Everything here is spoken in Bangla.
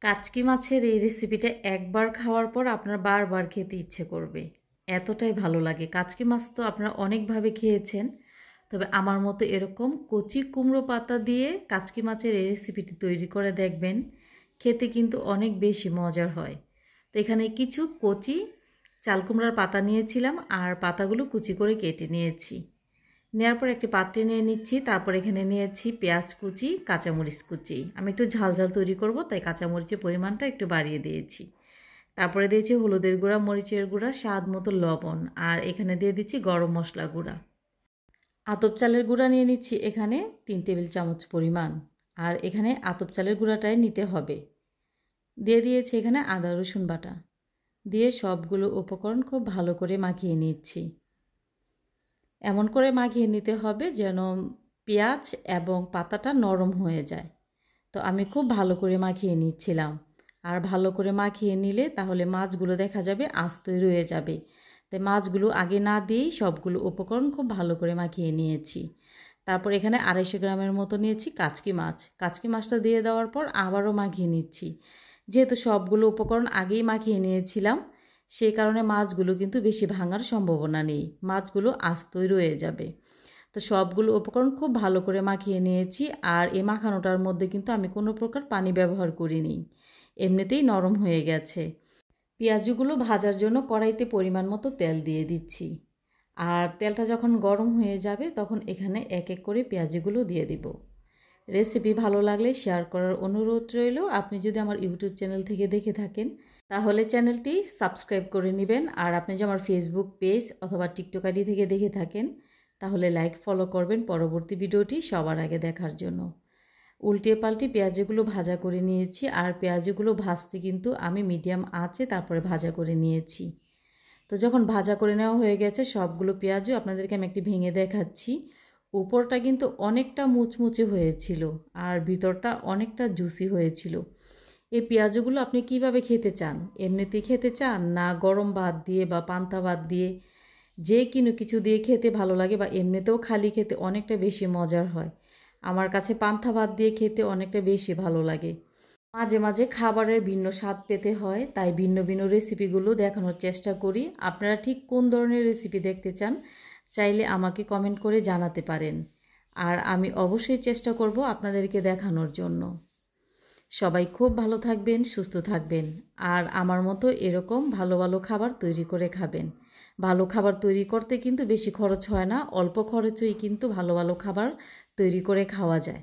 কাচকি মাছের এই রেসিপিটা একবার খাওয়ার পর আপনার বারবার খেতে ইচ্ছে করবে, এতটাই ভালো লাগে। কাচকি মাছ তো আপনারা অনেকভাবে খেয়েছেন, তবে আমার মতো এরকম কচি কুমড়ো পাতা দিয়ে কাচকি মাছের এই রেসিপিটি তৈরি করে দেখবেন, খেতে কিন্তু অনেক বেশি মজার হয়। তো এখানে কিছু কচি চাল কুমড়ার পাতা নিয়েছিলাম আর পাতাগুলো কুচি করে কেটে নিয়েছি। নেওয়ার পর একটি পাত্রে নিয়ে নিচ্ছি। তারপর এখানে নিয়েছি পেঁয়াজ কুচি, কাঁচামরিচ কুচি। আমি একটু ঝাল ঝাল তৈরি করব, তাই কাঁচামরিচের পরিমাণটা একটু বাড়িয়ে দিয়েছি। তারপরে দিয়েছি হলুদের গুঁড়া, মরিচের গুঁড়া, স্বাদ মতো লবণ, আর এখানে দিয়ে দিচ্ছি গরম মশলা গুঁড়া। আতপ চালের গুঁড়া নিয়ে নিচ্ছি এখানে 3 টেবিল চামচ পরিমাণ, আর এখানে আতপ চালের গুঁড়াটাই নিতে হবে। দিয়ে দিয়েছি এখানে আদা রসুন বাটা, দিয়ে সবগুলো উপকরণ খুব ভালো করে মাখিয়ে নিচ্ছি। এমন করে মাখিয়ে নিতে হবে যেন পেঁয়াজ এবং পাতাটা নরম হয়ে যায়। তো আমি খুব ভালো করে মাখিয়ে নিচ্ছিলাম। আর ভালো করে মাখিয়ে নিলে তাহলে মাছগুলো দেখা যাবে আস্তই রয়ে যাবে। তাই মাছগুলো আগে না দিয়েই সবগুলো উপকরণ খুব ভালো করে মাখিয়ে নিয়েছি। তারপর এখানে 250 গ্রামের মতো নিয়েছি কাচকি মাছ। কাচকি মাছটা দিয়ে দেওয়ার পর আবারও মাখিয়ে নিচ্ছি। যেহেতু সবগুলো উপকরণ আগেই মাখিয়ে নিয়েছিলাম, সেই কারণে মাছগুলো কিন্তু বেশি ভাঙার সম্ভাবনা নেই, মাছগুলো আস্তই রয়ে যাবে। তো সবগুলো উপকরণ খুব ভালো করে মাখিয়ে নিয়েছি। আর এই মাখানোটার মধ্যে কিন্তু আমি কোনো প্রকার পানি ব্যবহার করিনি, এমনিতেই নরম হয়ে গেছে। পেঁয়াজগুলো ভাজার জন্য কড়াইতে পরিমাণ মতো তেল দিয়ে দিচ্ছি। আর তেলটা যখন গরম হয়ে যাবে তখন এখানে এক এক করে পেঁয়াজগুলো দিয়ে দিব। রেসিপি ভালো লাগলে শেয়ার করার অনুরোধ রইল। আপনি যদি আমার ইউটিউব চ্যানেল থেকে দেখে থাকেন তাহলে চ্যানেলটি সাবস্ক্রাইব করে নেবেন। আর আপনি যদি আমার ফেসবুক পেজ অথবা টিকটক আইডি থেকে দেখে থাকেন তাহলে লাইক ফলো করবেন পরবর্তী ভিডিওটি সবার আগে দেখার জন্য। উল্টে পাল্টে পেঁয়াজগুলো ভাজা করে নিয়েছি। আর পেঁয়াজগুলো ভাজতে কিন্তু আমি মিডিয়াম আঁচে তারপরে ভাজা করে নিয়েছি। তো যখন ভাজা করে নেওয়া হয়ে গেছে সবগুলো পেঁয়াজও আপনাদেরকে আমি একটি ভেঙে দেখাচ্ছি। উপরটা কিন্তু অনেকটা মুচমুচে হয়েছিল আর ভিতরটা অনেকটা জুসি হয়েছিল। এই পেঁয়াজগুলো আপনি কিভাবে খেতে চান, এমনিতেই খেতে চান না গরম ভাত দিয়ে বা পান্তা ভাত দিয়ে, যে কোনো কিছু দিয়ে খেতে ভালো লাগে, বা এমনিতেও খালি খেতে অনেকটা বেশি মজার হয়। আমার কাছে পান্তা ভাত দিয়ে খেতে অনেকটা বেশি ভালো লাগে। মাঝে মাঝে খাবারের ভিন্ন স্বাদ পেতে হয়, তাই ভিন্ন ভিন্ন রেসিপিগুলো দেখানোর চেষ্টা করি। আপনারা ঠিক কোন ধরনের রেসিপি দেখতে চান চাইলে আমাকে কমেন্ট করে জানাতে পারেন, আর আমি অবশ্যই চেষ্টা করব আপনাদেরকে দেখানোর জন্য। সবাই খুব ভালো থাকবেন, সুস্থ থাকবেন, আর আমার মতো এরকম ভালো ভালো খাবার তৈরি করে খাবেন। ভালো খাবার তৈরি করতে কিন্তু বেশি খরচ হয় না, অল্প খরচেই কিন্তু ভালো ভালো খাবার তৈরি করে খাওয়া যায়।